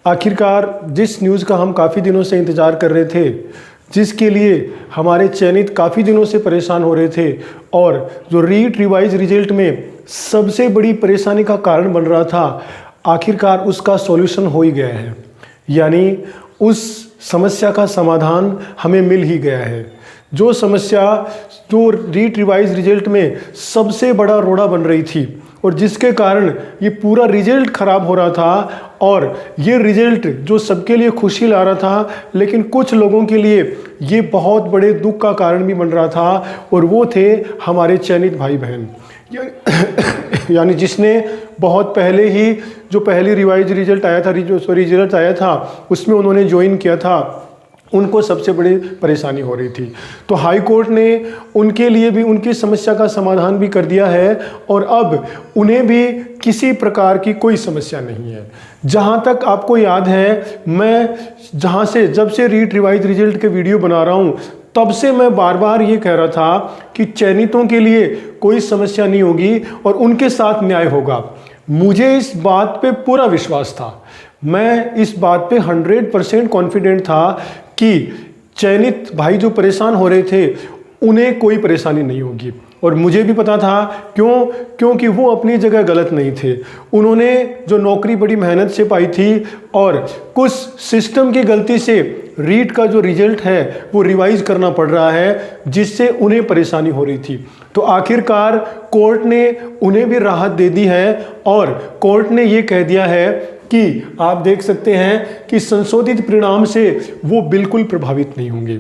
आखिरकार जिस न्यूज़ का हम काफ़ी दिनों से इंतज़ार कर रहे थे, जिसके लिए हमारे चयनित काफ़ी दिनों से परेशान हो रहे थे और जो रिवाइज रिजल्ट में सबसे बड़ी परेशानी का कारण बन रहा था, आखिरकार उसका सॉल्यूशन हो ही गया है। यानी उस समस्या का समाधान हमें मिल ही गया है। जो समस्या जो रिवाइज रिजल्ट में सबसे बड़ा रोड़ा बन रही थी और जिसके कारण ये पूरा रिजल्ट खराब हो रहा था और ये रिजल्ट जो सबके लिए खुशी ला रहा था, लेकिन कुछ लोगों के लिए ये बहुत बड़े दुख का कारण भी बन रहा था, और वो थे हमारे चयनित भाई बहन। यानी जिसने बहुत पहले ही जो पहली रिवाइज रिजल्ट आया था, रिजल्ट आया था, उसमें उन्होंने ज्वाइन किया था, उनको सबसे बड़ी परेशानी हो रही थी। तो हाई कोर्ट ने उनके लिए भी उनकी समस्या का समाधान भी कर दिया है और अब उन्हें भी किसी प्रकार की कोई समस्या नहीं है। जहाँ तक आपको याद है, मैं जब से रिवाइज रिजल्ट के वीडियो बना रहा हूँ, तब से मैं बार बार ये कह रहा था कि चयनितों के लिए कोई समस्या नहीं होगी और उनके साथ न्याय होगा। मुझे इस बात पे पूरा विश्वास था, मैं इस बात पे 100% कॉन्फिडेंट था कि चयनित भाई जो परेशान हो रहे थे उन्हें कोई परेशानी नहीं होगी। और मुझे भी पता था क्योंकि वो अपनी जगह गलत नहीं थे। उन्होंने जो नौकरी बड़ी मेहनत से पाई थी और कुछ सिस्टम की गलती से रीट का जो रिजल्ट है वो रिवाइज करना पड़ रहा है, जिससे उन्हें परेशानी हो रही थी। तो आखिरकार कोर्ट ने उन्हें भी राहत दे दी है और कोर्ट ने ये कह दिया है कि आप देख सकते हैं कि संशोधित परिणाम से वो बिल्कुल प्रभावित नहीं होंगे।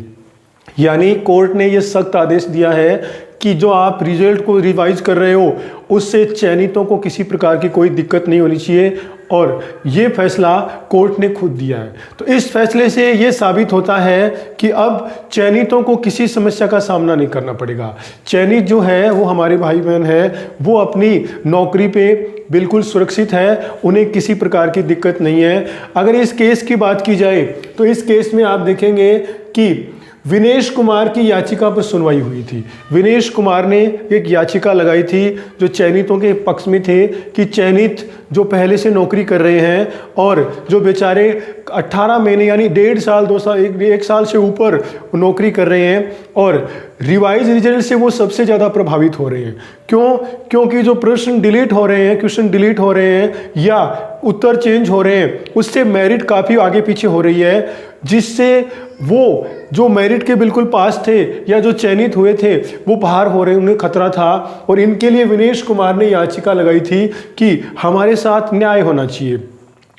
यानी कोर्ट ने ये सख्त आदेश दिया है कि जो आप रिजल्ट को रिवाइज कर रहे हो उससे चयनितों को किसी प्रकार की कोई दिक्कत नहीं होनी चाहिए, और ये फैसला कोर्ट ने खुद दिया है। तो इस फैसले से ये साबित होता है कि अब चयनितों को किसी समस्या का सामना नहीं करना पड़ेगा। चयनित जो है वो हमारे भाई बहन है, वो अपनी नौकरी पे बिल्कुल सुरक्षित है, उन्हें किसी प्रकार की दिक्कत नहीं है। अगर इस केस की बात की जाए तो इस केस में आप देखेंगे कि विनेश कुमार की याचिका पर सुनवाई हुई थी। विनेश कुमार ने एक याचिका लगाई थी जो चयनितों के पक्ष में थे कि चयनित जो पहले से नौकरी कर रहे हैं और जो बेचारे 18 महीने यानी 1.5 साल 2 साल 1 साल से ऊपर नौकरी कर रहे हैं और रिवाइज रिजल्ट से वो सबसे ज़्यादा प्रभावित हो रहे हैं। क्योंकि जो प्रश्न डिलीट हो रहे हैं, क्वेश्चन डिलीट हो रहे हैं या उत्तर चेंज हो रहे हैं, उससे मेरिट काफ़ी आगे पीछे हो रही है, जिससे वो जो मेरिट के बिल्कुल पास थे या जो चयनित हुए थे वो बाहर हो रहे, उन्हें खतरा था। और इनके लिए विनेश कुमार ने याचिका लगाई थी कि हमारे साथ न्याय होना चाहिए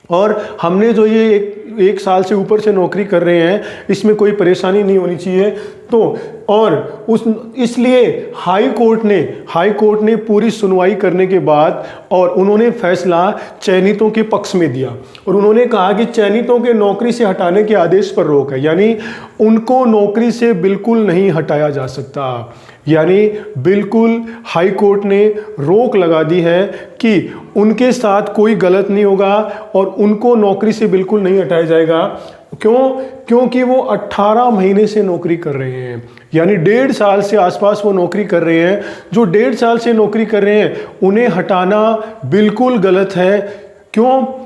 और हमने जो ये एक साल से ऊपर से नौकरी कर रहे हैं इसमें कोई परेशानी नहीं होनी चाहिए। तो और इसलिए हाई कोर्ट ने पूरी सुनवाई करने के बाद और उन्होंने फैसला चयनितों के पक्ष में दिया और उन्होंने कहा कि चयनितों के नौकरी से हटाने के आदेश पर रोक है, यानी उनको नौकरी से बिल्कुल नहीं हटाया जा सकता। यानी बिल्कुल हाई कोर्ट ने रोक लगा दी है कि उनके साथ कोई गलत नहीं होगा और उनको नौकरी से बिल्कुल नहीं हटाया जाएगा। क्योंकि वो 18 महीने से नौकरी कर रहे हैं, यानी 1.5 साल से आसपास वो नौकरी कर रहे हैं। जो 1.5 साल से नौकरी कर रहे हैं उन्हें हटाना बिल्कुल गलत है।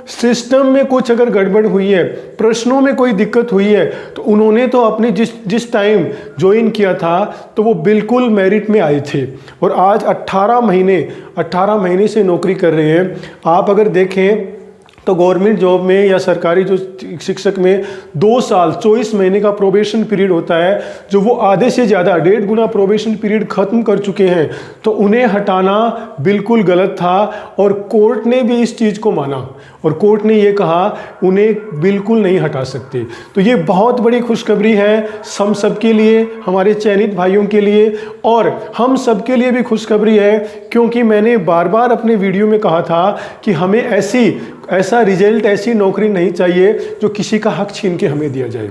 सिस्टम में कुछ अगर गड़बड़ हुई है, प्रश्नों में कोई दिक्कत हुई है, तो उन्होंने तो अपने जिस टाइम ज्वाइन किया था तो वो बिल्कुल मेरिट में आए थे और आज 18 महीने से नौकरी कर रहे हैं। आप अगर देखें तो गवर्नमेंट जॉब में या सरकारी जो शिक्षक में 2 साल 24 महीने का प्रोबेशन पीरियड होता है, जो वो आधे से ज़्यादा 1.5 गुना प्रोबेशन पीरियड ख़त्म कर चुके हैं, तो उन्हें हटाना बिल्कुल गलत था और कोर्ट ने भी इस चीज़ को माना और कोर्ट ने ये कहा उन्हें बिल्कुल नहीं हटा सकते। तो ये बहुत बड़ी खुशखबरी है हम सब के लिए, हमारे चयनित भाइयों के लिए, और हम सब के लिए भी खुशखबरी है क्योंकि मैंने बार बार अपने वीडियो में कहा था कि हमें ऐसा रिजल्ट, ऐसी नौकरी नहीं चाहिए जो किसी का हक छीन के हमें दिया जाए।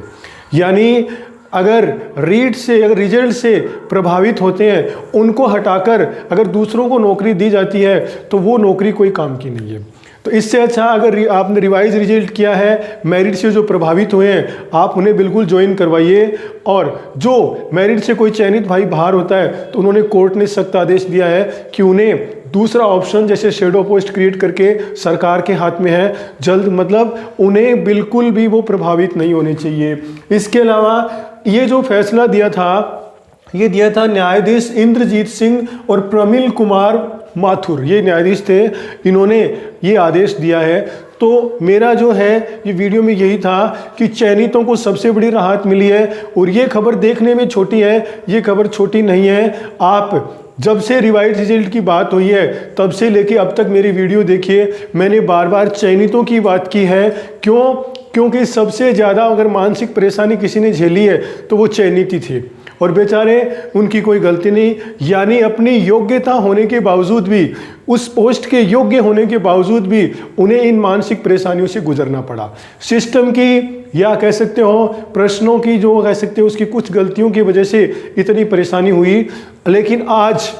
यानी अगर रिजल्ट से प्रभावित होते हैं उनको हटाकर अगर दूसरों को नौकरी दी जाती है तो वो नौकरी कोई काम की नहीं है। तो इससे अच्छा अगर आपने रिवाइज रिजल्ट किया है, मेरिट से जो प्रभावित हुए हैं, आप उन्हें बिल्कुल ज्वाइन करवाइए। और जो मेरिट से कोई चयनित भाई बाहर होता है तो उन्होंने कोर्ट ने सख्त आदेश दिया है कि उन्हें दूसरा ऑप्शन जैसे शेडो पोस्ट क्रिएट करके सरकार के हाथ में है, जल्द मतलब उन्हें बिल्कुल भी वो प्रभावित नहीं होने चाहिए। इसके अलावा ये जो फैसला दिया था न्यायाधीश इंद्रजीत सिंह और प्रमिल कुमार माथुर, ये न्यायाधीश थे, इन्होंने ये आदेश दिया है। तो मेरा जो है ये वीडियो में यही था कि चयनितों को सबसे बड़ी राहत मिली है और ये खबर देखने में छोटी है, ये खबर छोटी नहीं है। आप जब से रिवाइज रिजल्ट की बात हुई है तब से लेके अब तक मेरी वीडियो देखिए, मैंने बार बार चयनितों की बात की है। क्योंकि सबसे ज़्यादा अगर मानसिक परेशानी किसी ने झेली है तो वो चयनित ही थे और बेचारे उनकी कोई गलती नहीं, यानी अपनी योग्यता होने के बावजूद भी, उस पोस्ट के योग्य होने के बावजूद भी उन्हें इन मानसिक परेशानियों से गुजरना पड़ा। सिस्टम की या कह सकते हो प्रश्नों की जो कह सकते हो उसकी कुछ गलतियों की वजह से इतनी परेशानी हुई, लेकिन आज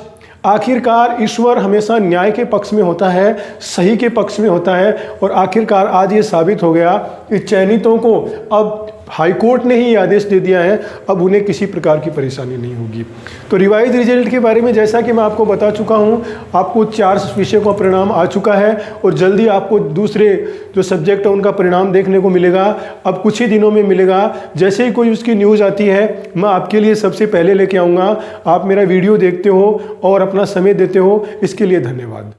आखिरकार ईश्वर हमेशा न्याय के पक्ष में होता है, सही के पक्ष में होता है और आखिरकार आज ये साबित हो गया कि चयनितों को अब हाईकोर्ट ने ही आदेश दे दिया है, अब उन्हें किसी प्रकार की परेशानी नहीं होगी। तो रिवाइज रिजल्ट के बारे में जैसा कि मैं आपको बता चुका हूं, आपको 4 विषय का परिणाम आ चुका है और जल्दी आपको दूसरे जो सब्जेक्ट है उनका परिणाम देखने को मिलेगा, अब कुछ ही दिनों में मिलेगा। जैसे ही कोई उसकी न्यूज़ आती है मैं आपके लिए सबसे पहले लेके आऊँगा। आप मेरा वीडियो देखते हो और अपना समय देते हो, इसके लिए धन्यवाद।